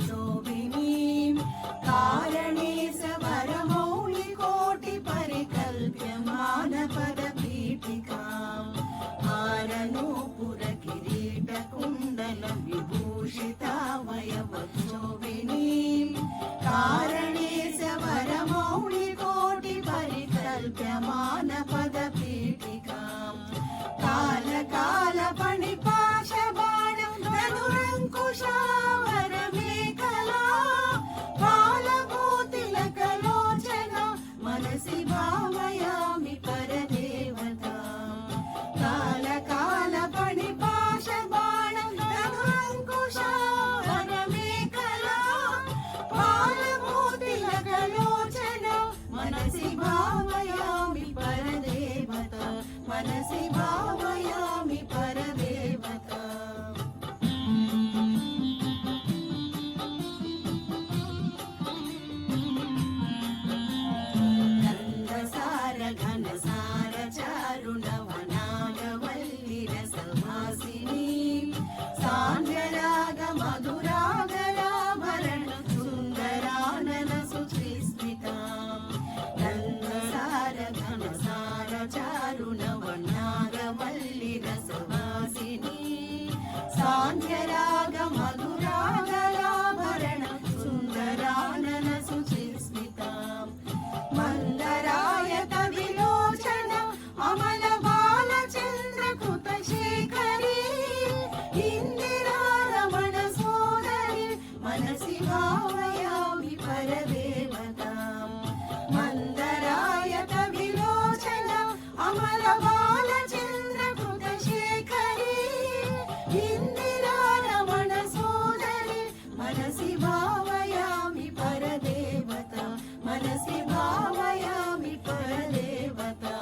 शोभिनीं कारणेश वरमौलिकोटिपरिकल्प्यमानपदपीठिकाम् हारनूपुरकिरीटकुण्डलविभूषितावयवशोभिनीं कारणेश वरमौलिकोटिपरिकल्प्यमानपदपीठिकाम् कालकालपणिपाशबाणं धनुरङ्कुशा मनसि भावयामि परदेवता कालकालपणिपाशबाणं धनुरङ्कुशा वरमेखला पालभूतिलकलोचना मनसि भावयामि परदेवता मनसि भावयामि परदेवता सान्द्रराग मधुरागराभरण सुन्दरानन सुचिस्मिताम् गन्धसार घनसार चारुणवनागवल्लिरसवासिनी सान्द्रराग मधुरागराभरण सुन्दरानन सुचिस्मिताम् मन्दरायत विलोचन अमल बालचन्द्रकृतशेखरी मनसि भावयामि परदेवताम् मन्दरायत विलोचन अमल बालचन्द्रकृतशेखरी इन्दिरारमण सोदरी मनसि भावयामि परदेवता मनसि भावयामि परदेवता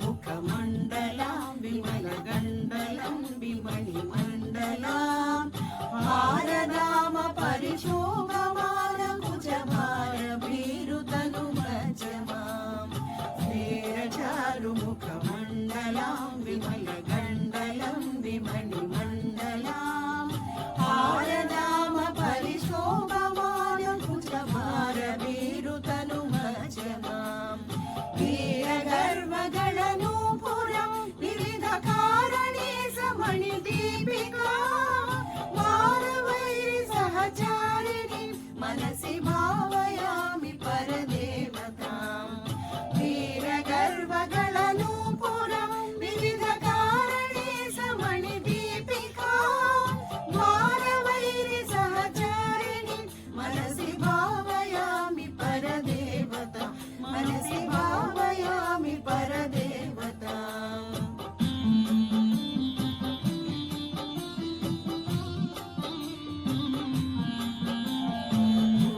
मुखमण्डलां विमलगण्डलं विमणिमण्डलां हारदाम परिशोभमानकुचभारभीरुतनुमज्जमां स्नेरचारुमुखमण्डलां विमलगण्डलं विमणिमण्डलां हारदाम परिशोभमानकुचभारभीरुतनुमज्जमां वीरगर्वगणनूपुरं विविधकारणेश मणिदीपिका वारवैरि सहचारिणीं मनसि भावयामि परदेवताम् वीरगर्वगणनूपुरं विविधकारणेश मणिदीपिका वारवैरि सहचारिणीं मनसि भावयामि परदेवता मनसि भावयामि परदेवता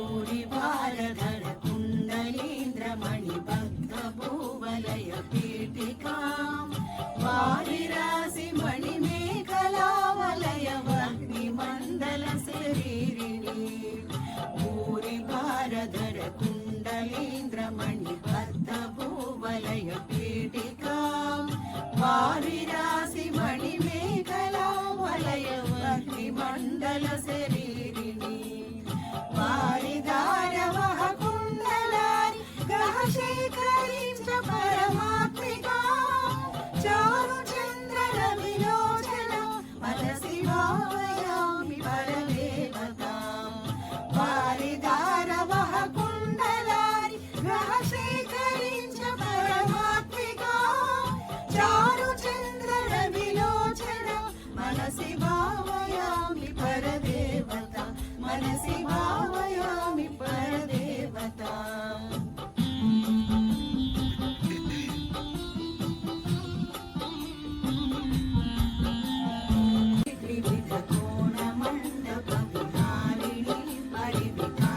भूरिभारधर कुण्डलीन्द्रमणिबद्धभूवलय पीठिकां वारिरासि मणिमेखलावलय वह्निमण्डलशरीरिणी भूरिभारधर कुण्डलीन्द्रमणिबद्धभूवलय पीठिकां वारिरासि मणिमेखलावलय वह्निमण्डलशरीरिणी वारिधारवः कुण्डलानि ग्रहशेखरीं च परमात्मिका चारुचन्द्ररविलोचना मनसि भावयामि परदेवताम् वारिधारवः कुण्डलानि ग्रहशेखरीं च परमात्मिका चारुचन्द्ररविलोचना मनसि भावयामि परदेवता मनसि भावयामि परदेवता त्रिविधकोणमण्डपविहारिणी परिविका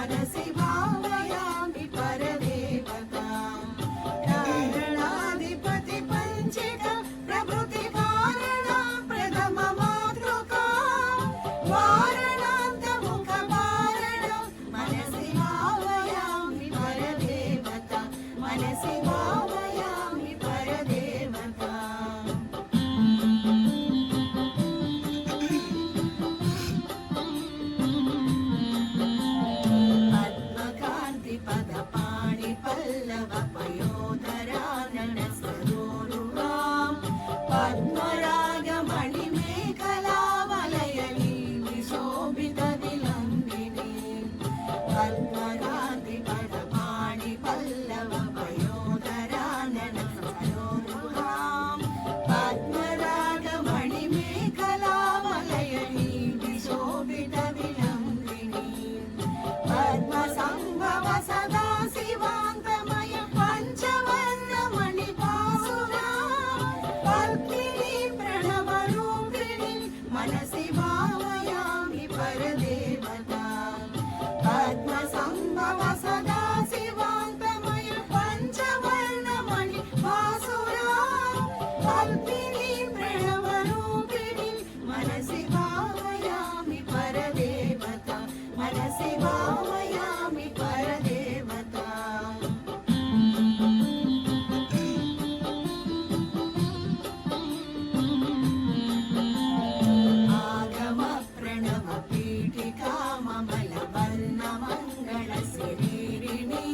मनसि भावयामि परदेवता कारणाधिपति पञ्चिका प्रभृति कारणा प्रथम मातृका वारणान्तमुखपारणा मनसि भावयामि परदेवता मनसि भावयामि परदेवता पद्मकान्ति पदपाणि पल्लव पयोधरा ननसरोरुहां पद्मरागमणिमेखलावलयनी विशोभितविलम्बिनी पद्मकान्ति पदपाणि पल्लव पयोधरा ननसरोरुहां पद्मरागमणिमेखलावलयनी विशोभितविलम्बिनी पद्मसंभव सदा शिवान्तमय पञ्चवर्णमणिपासुरा पद्मिनी प्रणवरूपिणी मनसि भावयामि परदेवता पद्मसंभव सदा शिवान्तमय पञ्चवर्णमणिपासुरा पद्मिनी प्रणवरूपिणी मनसि भावयामि परदेवता मनसि भावयामि परदेवता आगम प्रणव पीठिका ममल वर्ण मंगल शरीरिणी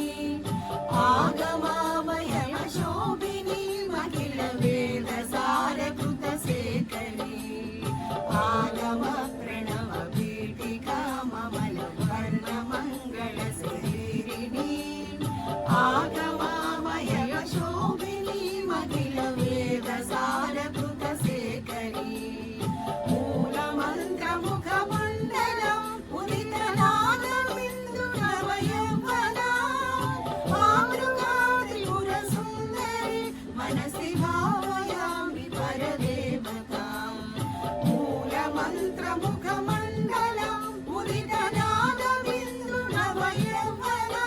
आगमामय शोभिनी मखिल वेद सार कृत शेखरी आगम प्रणव पीठिका ममल वर्ण मंगल शरीरिणी आगमामय शोभिनी मखिल वेद सार कृत शेखरी मूलमन्त्र मुखमण्डलं उदितनादबिन्दु नवयौवना मातृकादिपुरसुन्दरी मनसि भावयामि परदेवता मूलमन्त्र मुखमण्डलं उदितनादबिन्दु नवयौवना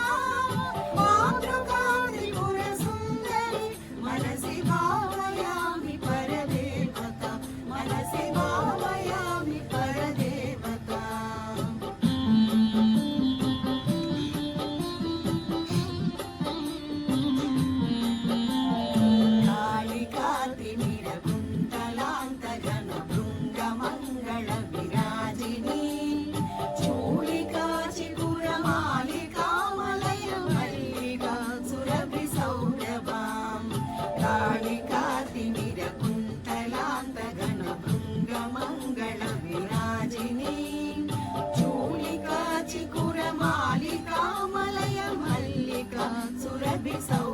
मातृकादिपुरसुन्दरी मनसि भावयामि परदेवता मनसि भावयामि परदेवता कालिकातिमिरकुन्तलान्तघनभृङ्गमङ्गल विराजिनी चूलिकाचिपुरमालिकामलय मल्लिका सुरभिसौरभां कालिकातिमिरकुन्तलान्तघनभृङ्गमङ्गल विराजिनी चूलिकाचिपुरमालिकामलय मल्लिका सुरभिसौरभां